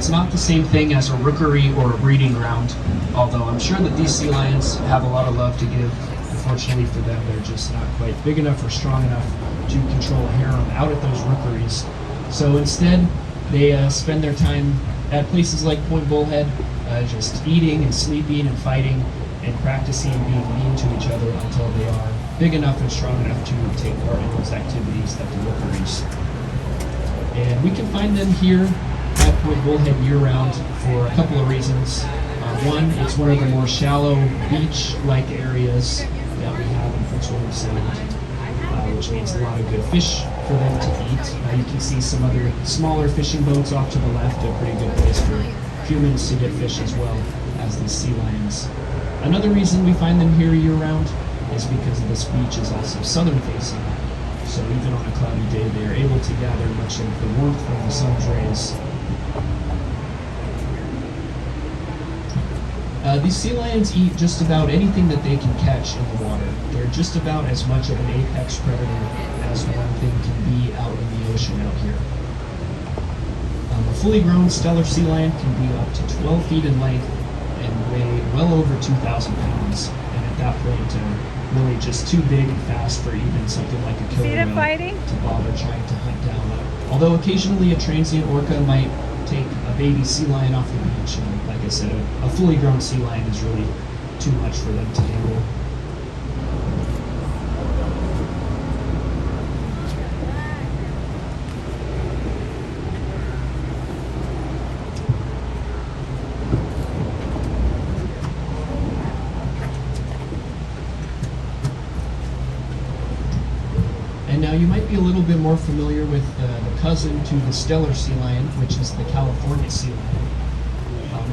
it's not the same thing as a rookery or a breeding ground, although I'm sure that these sea lions have a lot of love to give. Unfortunately for them, they're just not quite big enough or strong enough to control a harem out at those rookeries. So instead, they spend their time at places like Point Bullhead, just eating and sleeping and fighting and practicing being mean to each other until they are big enough and strong enough to take part in those activities at the rookeries. And we can find them here at Point Bullhead year-round for a couple of reasons. One, it's one of the more shallow beach-like areas that we have in Prince William Sound, which means a lot of good fish for them to eat. You can see some other smaller fishing boats off to the left, a pretty good place for humans to get fish as well as these sea lions. Another reason we find them here year-round is because this beach is also southern-facing. So even on a cloudy day, they are able to gather much of the warmth from the sun's rays. These sea lions eat just about anything that they can catch in the water. They're just about as much of an apex predator as one thing can be out in the ocean out here. A fully grown Steller sea lion can be up to 12 feet in length and weigh well over 2,000 pounds. And at that point, really just too big and fast for even something like a killer whale to bother trying to hunt down. Although occasionally a transient orca might take a baby sea lion off the beach, and like I said, a fully grown sea lion is really too much for them to handle. And now you might be a little bit more familiar with the cousin to the Steller sea lion, which is the California sea lion.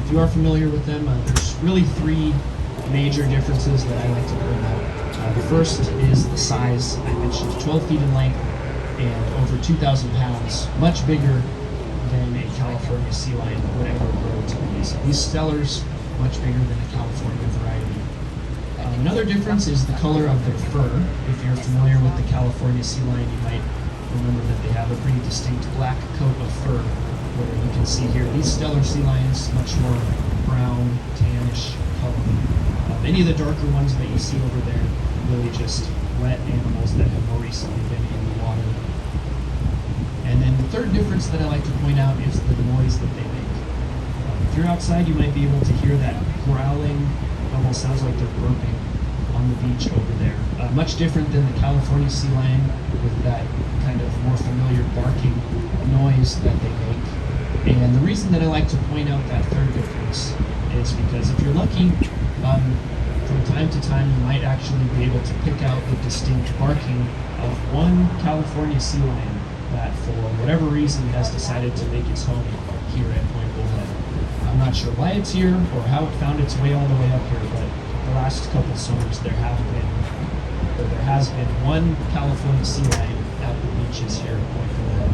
If you are familiar with them, there's really three major differences that I like to point out. The first is the size. I mentioned 12 feet in length and over 2,000 pounds, much bigger than a California sea lion would ever grow to be. So these Stellers, much bigger than a California variety. Another difference is the color of their fur. If you're familiar with the California sea lion, you might remember that they have a pretty distinct black coat of fur, where you can see here these Steller sea lions, much more brown, tannish color. Any of the darker ones that you see over there, really just wet animals that have more recently been in the water. And then the third difference that I like to point out is the noise that they make. If you're outside, you might be able to hear that growling, almost sounds like they're burping on the beach over there. Much different than the California sea lion with that kind of more familiar barking noise that they make. And the reason that I like to point out that third difference is because if you're lucky, from time to time you might actually be able to pick out the distinct barking of one California sea lion that for whatever reason has decided to make its home here at Point Bullhead. I'm not sure why it's here or how it found its way all the way up here, but the last couple summers there has been one California sea lion at the beaches here at Point Bullhead.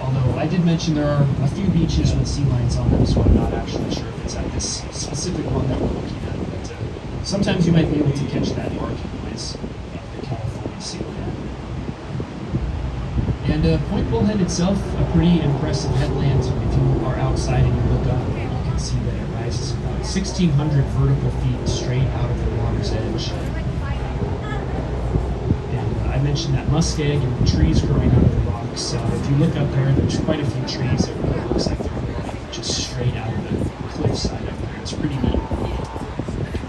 Although I did mention there are a few beaches with sea lions on them, so I'm not actually sure if it's at this specific one that we're looking at, but sometimes you might be able to catch that barking noise of the California sea lion. And Point Bullhead itself, a pretty impressive headland. If you are outside and you look up, you can see that it rises about 1,600 vertical feet straight out of the water's edge. And I mentioned that muskeg and the trees growing out of the rocks. So if you look up there, there's quite a few trees. It really looks like they're growing just straight out of the cliffside up there. It's pretty neat.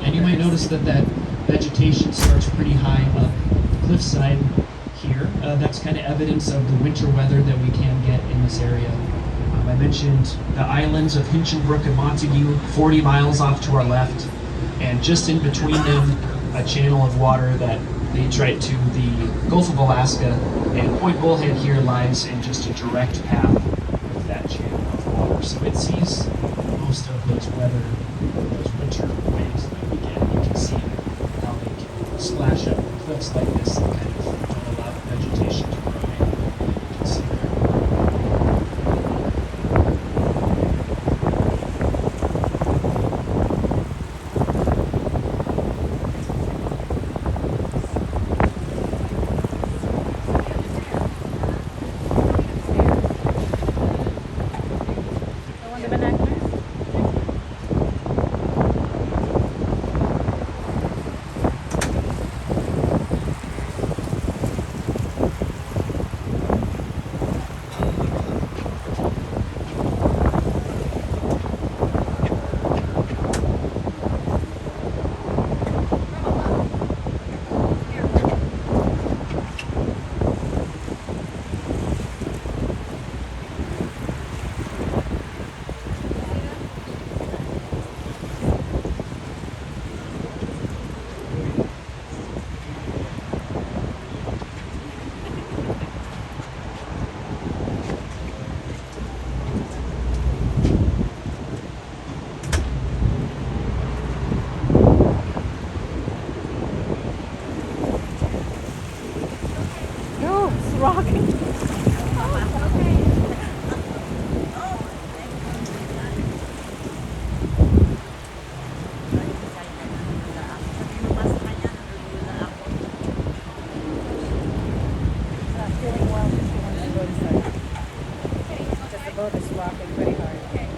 And you might notice that that vegetation starts pretty high up the cliffside here. That's kind of evidence of the winter weather that we can get in this area. I mentioned the islands of Hinchinbrook and Montague, 40 miles off to our left, and just in between them, a channel of water that leads right to the Gulf of Alaska, and Point Bullhead here lies in just a direct path with that channel of water. So it sees most of those winter waves that we get. You can see how they can splash up the cliffs like this and kind of don't allow the vegetation to grow in. You can see there. No, it's rocking. Not feeling well, she wants to go inside. Just the boat is rocking pretty hard.